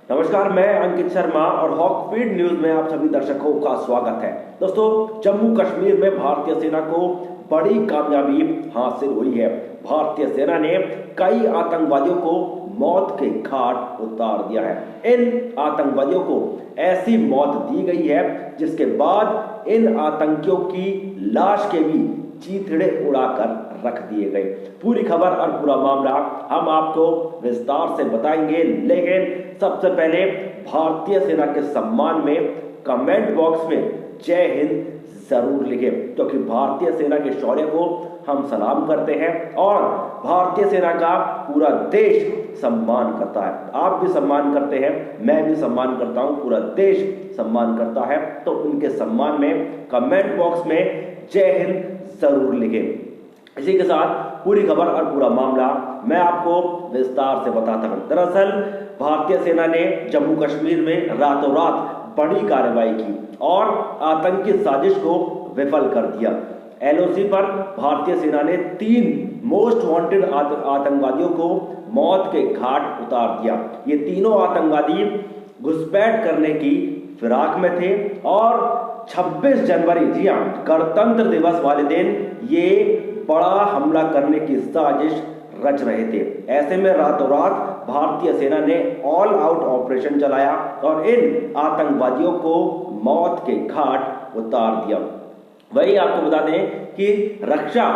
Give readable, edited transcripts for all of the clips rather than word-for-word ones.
नमस्कार, मैं अंकित शर्मा और हॉक फीड न्यूज में आप सभी दर्शकों का स्वागत है। दोस्तों, जम्मू कश्मीर में भारतीय सेना को बड़ी कामयाबी हासिल हुई है। भारतीय सेना ने कई आतंकवादियों को मौत के घाट उतार दिया है। इन आतंकवादियों को ऐसी मौत दी गई है जिसके बाद इन आतंकियों की लाश के भी चीथड़े उड़ाकर रख दिए गए। पूरी खबर और पूरा मामला हम आपको विस्तार से बताएंगे, लेकिन सबसे पहले भारतीय सेना के सम्मान में कमेंट बॉक्स में जय हिंद जरूर लिखें, क्योंकि भारतीय सेना के शौर्य को हम सलाम करते हैं और भारतीय सेना का पूरा देश सम्मान करता है। आप भी सम्मान करते हैं, मैं भी सम्मान करता हूं, पूरा देश सम्मान करता है। तो उनके सम्मान में कमेंट बॉक्स में जय हिंद जरूर लिखें। इसी के साथ पूरी खबर और पूरा मामला मैं आपको विस्तार से बताता हूं। दरअसल भारतीय सेना ने जम्मू कश्मीर में रातों रात बड़ी कार्रवाई की और आतंकी साजिश को विफल कर दिया। एलओसी पर भारतीय सेना ने 3 मोस्ट वांटेड आतंकवादियों को मौत के घाट उतार दिया। ये तीनों आतंकवादी घुसपैठ करने की फिराक में थे और 26 जनवरी, जी हाँ, गणतंत्र दिवस वाले दिन ये बड़ा हमला करने की साजिश रच रहे थे। ऐसे में रातों रात भारतीय सेना ने ऑल आउट ऑपरेशन चलाया और इन आतंकवादियों को मौत के घाट उतार दिया। वही आपको बता दें कि रक्षा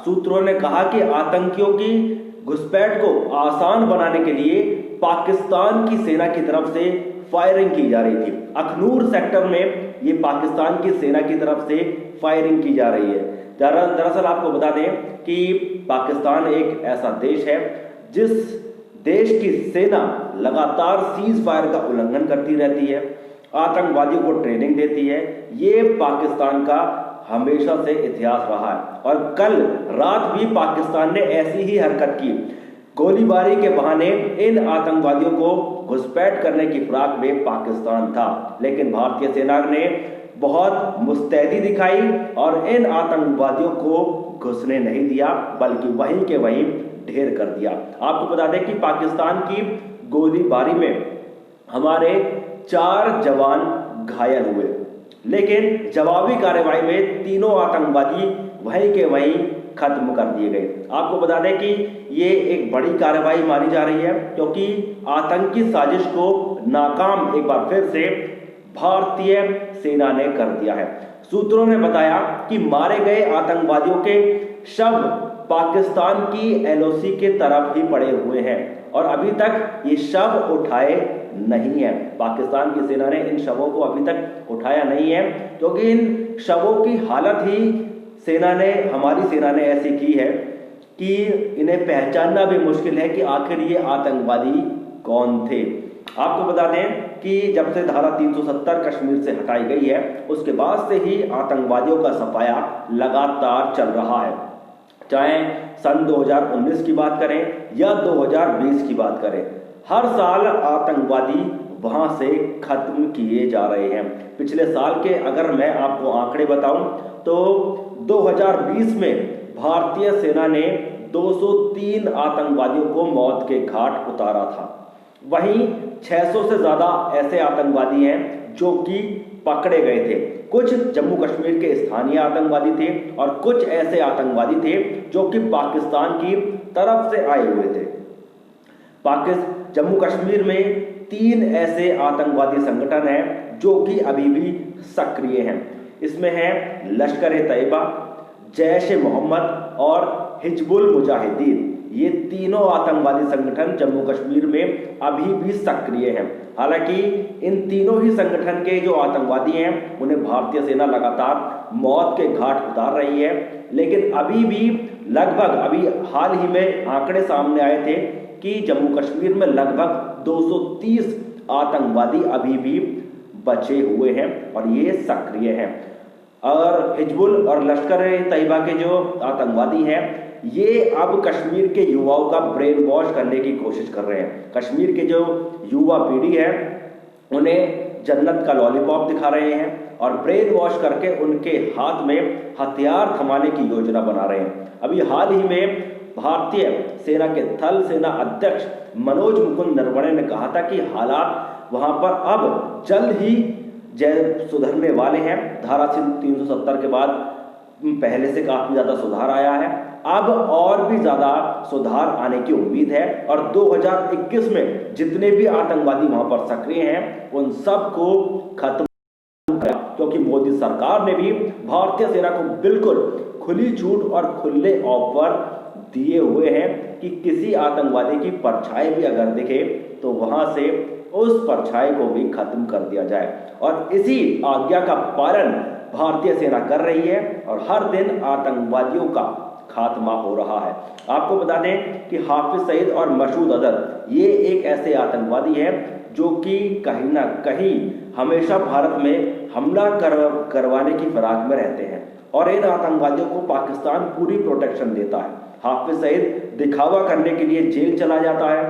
सूत्रों ने कहा कि आतंकियों की घुसपैठ को आसान बनाने के लिए पाकिस्तान की सेना की तरफ से फायरिंग की जा रही थी। अखनूर सेक्टर में ये पाकिस्तान की सेना की तरफ से फायरिंग की जा रही है। दरअसल आपको बता दें कि पाकिस्तान एक ऐसा देश है जिस देश की सेना लगातार सीज फायर का उल्लंघन करती रहती है, आतंकवादियों को ट्रेनिंग देती है। ये पाकिस्तान का हमेशा से इतिहास रहा है और कल रात भी पाकिस्तान ने ऐसी ही हरकत की। गोलीबारी के बहाने इन आतंकवादियों को घुसपैठ करने की फिराक में पाकिस्तान था, लेकिन भारतीय सेना ने बहुत मुस्तैदी दिखाई और इन आतंकवादियों को घुसने नहीं दिया, बल्कि वहीं के वहीं ढेर कर दिया। आपको बता दें कि पाकिस्तान की गोलीबारी में हमारे 4 जवान घायल हुए, लेकिन जवाबी कार्रवाई में तीनों आतंकवादी वहीं के वहीं खत्म कर दिए गए। आपको बता दें कि ये एक बड़ी कार्रवाई मानी जा रही है, क्योंकि आतंकी साजिश को नाकाम एक बार फिर से भारतीय सेना ने कर दिया है। सूत्रों ने बताया कि मारे गए आतंकवादियों के शव पाकिस्तान की एलओसी के तरफ ही पड़े हुए हैं और अभी तक ये शव उठाए नहीं है। पाकिस्तान की सेना ने इन शवों को अभी तक उठाया नहीं है, क्योंकि इन शवों की हालत ही हमारी सेना ने ऐसी की है कि इन्हें पहचानना भी मुश्किल है कि आखिर ये आतंकवादी कौन थे। आपको बता दें कि जब से धारा 370 कश्मीर से हटाई गई है, उसके बाद से ही आतंकवादियों का सफाया लगातार चल रहा है। चाहे सन 2019 की बात करें या 2020 की बात करें, हर साल आतंकवादी वहां से खत्म किए जा रहे हैं। पिछले साल के अगर मैं आपको आंकड़े बताऊं तो 2020 में भारतीय सेना ने 203 आतंकवादियों को मौत के घाट उतारा था। वहीं 600 से ज्यादा ऐसे आतंकवादी हैं जो कि पकड़े गए थे। कुछ जम्मू कश्मीर के स्थानीय आतंकवादी थे और कुछ ऐसे आतंकवादी थे जो कि पाकिस्तान की तरफ से आए हुए थे। जम्मू कश्मीर में 3 ऐसे आतंकवादी संगठन हैं जो कि अभी भी सक्रिय हैं। इसमें है लश्कर-ए-तैयबा, जैश-ए-मोहम्मद और हिजबुल मुजाहिदीन। ये तीनों आतंकवादी संगठन जम्मू कश्मीर में अभी भी सक्रिय हैं। हालांकि इन तीनों ही संगठन के जो आतंकवादी हैं उन्हें भारतीय सेना लगातार मौत के घाट उतार रही है, लेकिन अभी भी लगभग अभी हाल ही में आंकड़े सामने आए थे कि जम्मू कश्मीर में लगभग 230 आतंकवादी अभी भी बचे हुए हैं और ये सक्रिय हैं। और हिजबुल और लश्कर-ए-तैयबा के जो आतंकवादी हैं ये अब कश्मीर के युवाओं का ब्रेन वॉश करने की कोशिश कर रहे हैं। कश्मीर के जो युवा पीढ़ी है उन्हें जन्नत का लॉलीपॉप दिखा रहे हैं और ब्रेन वॉश करके उनके हाथ में हथियार थमाने की योजना बना रहे हैं। अभी हाल ही में भारतीय सेना के थल सेना अध्यक्ष मनोज मुकुंद नरवणे ने कहा था कि हालात वहां पर अब जल्द ही सुधरने वाले हैं। धारा 370 के बाद पहले से काफी ज्यादा सुधार आया है, अब और भी ज्यादा सुधार आने की उम्मीद है और 2021 में जितने भी आतंकवादी वहां पर सक्रिय हैं उन सबको खत्म, क्योंकि मोदी सरकार ने भी भारतीय सेना को बिल्कुल खुली छूट और खुले ऑफर दिए हुए हैं कि किसी आतंकवादी की परछाई भी अगर दिखे तो वहां से उस परछाई को भी खत्म कर दिया जाए। और इसी आज्ञा का पालन भारतीय सेना कर रही है और हर दिन आतंकवादियों का खात्मा हो रहा है। आपको बता दें कि हाफिज सईद और मसूद अजहर ये एक ऐसे आतंकवादी हैं जो कि कहीं ना कहीं हमेशा भारत में हमला करवाने की फिराक में रहते हैं और इन आतंकवादियों को पाकिस्तान पूरी प्रोटेक्शन देता है। हाफिज सईद दिखावा करने के लिए जेल चला जाता है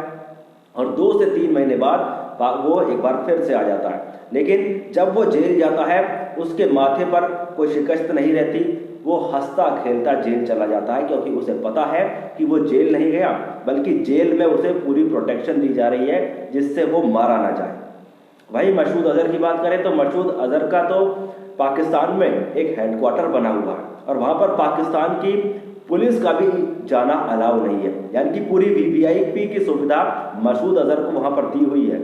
और 2 से 3 महीने बाद वो एक बार फिर से आ जाता है, लेकिन जब वो जेल जाता है उसके माथे पर कोई शिकस्त नहीं रहती, वो हंसता खेलता जेल चला जाता है, क्योंकि उसे पता है कि वो जेल नहीं गया बल्कि जेल में उसे पूरी प्रोटेक्शन दी जा रही है जिससे वो मारा ना जाए। भाई मसूद अजहर की बात करें तो मसूद अजहर का तो पाकिस्तान में एक हेडक्वार्टर बना हुआ है और वहां पर पाकिस्तान की पुलिस का भी जाना अलाउ नहीं है, यानी कि पूरी वीवीआईपी की सुविधा मसूद अजहर को वहां पर दी हुई है।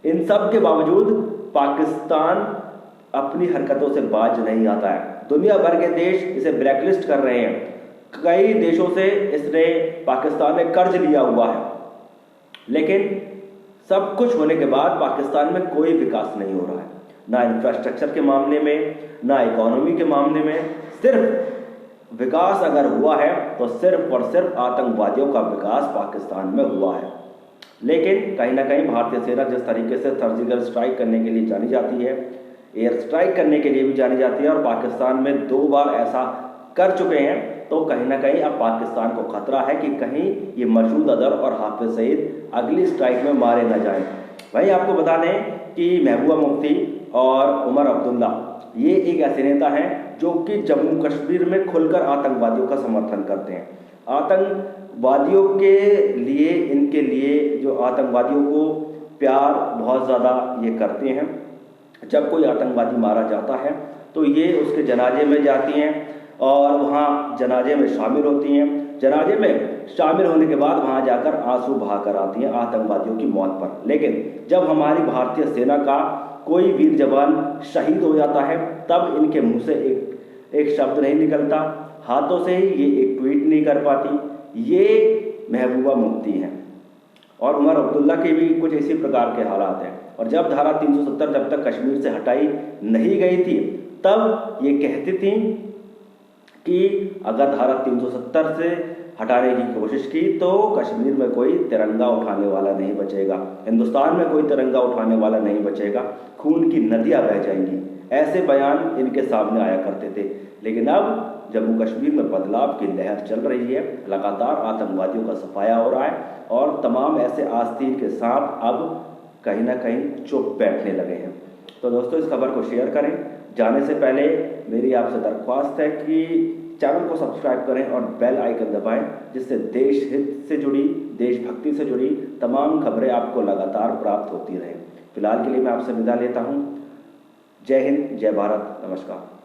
इन सब के बावजूद पाकिस्तान अपनी हरकतों से बाज नहीं आता है। दुनिया भर के देश इसे ब्लैकलिस्ट कर रहे हैं, कई देशों से इसने पाकिस्तान ने कर्ज लिया हुआ है, लेकिन सब कुछ होने के बाद पाकिस्तान में कोई विकास नहीं हो रहा है, ना इंफ्रास्ट्रक्चर के मामले में ना इकोनॉमी के मामले में। सिर्फ विकास अगर हुआ है तो सिर्फ और सिर्फ आतंकवादियों का विकास पाकिस्तान में हुआ है। लेकिन कहीं ना कहीं भारतीय सेना जिस तरीके से सर्जिकल स्ट्राइक करने के लिए जानी जाती है, एयर स्ट्राइक करने के लिए भी जानी जाती है और पाकिस्तान में 2 बार ऐसा कर चुके हैं, तो कहीं ना कहीं अब पाकिस्तान को खतरा है कि कहीं ये मसूद अजहर और हाफिज सईद अगली स्ट्राइक में मारे न जाएं। वहीं आपको बता दें कि महबूबा मुफ्ती और उमर अब्दुल्ला ये एक ऐसे नेता हैं जो कि जम्मू कश्मीर में खुलकर आतंकवादियों का समर्थन करते हैं। आतंकवादियों के लिए, इनके लिए जो आतंकवादियों को प्यार बहुत ज़्यादा ये करते हैं। जब कोई आतंकवादी मारा जाता है तो ये उसके जनाजे में जाती हैं और वहाँ जनाजे में शामिल होती हैं। जनाजे में शामिल होने के बाद वहाँ जाकर आंसू बहाकर आती हैं आतंकवादियों की मौत पर। लेकिन जब हमारी भारतीय सेना का कोई वीर जवान शहीद हो जाता है तब इनके मुंह से एक शब्द नहीं निकलता, हाथों से ही ये एक ट्वीट नहीं कर पाती। ये महबूबा मुफ्ती हैं और उमर अब्दुल्ला के भी कुछ इसी प्रकार के हालात हैं। और जब धारा 370 जब तक कश्मीर से हटाई नहीं गई थी तब ये कहती थी कि अगर धारा 370 से हटाने की कोशिश की तो कश्मीर में कोई तिरंगा उठाने वाला नहीं बचेगा, हिंदुस्तान में कोई तिरंगा उठाने वाला नहीं बचेगा, खून की नदियां बह जाएंगी। ऐसे बयान इनके सामने आया करते थे। लेकिन अब जम्मू कश्मीर में बदलाव की लहर चल रही है, लगातार आतंकवादियों का सफाया हो रहा है और तमाम ऐसे आस्तीन के सांप अब कहीं ना कहीं चुप बैठने लगे हैं। तो दोस्तों इस खबर को शेयर करें। जाने से पहले मेरी आपसे दरख्वास्त है कि चैनल को सब्सक्राइब करें और बेल आइकन दबाएं, जिससे देश हित से जुड़ी, देशभक्ति से जुड़ी तमाम खबरें आपको लगातार प्राप्त होती रहें। फिलहाल के लिए मैं आपसे विदा लेता हूं। जय हिंद, जय भारत, नमस्कार।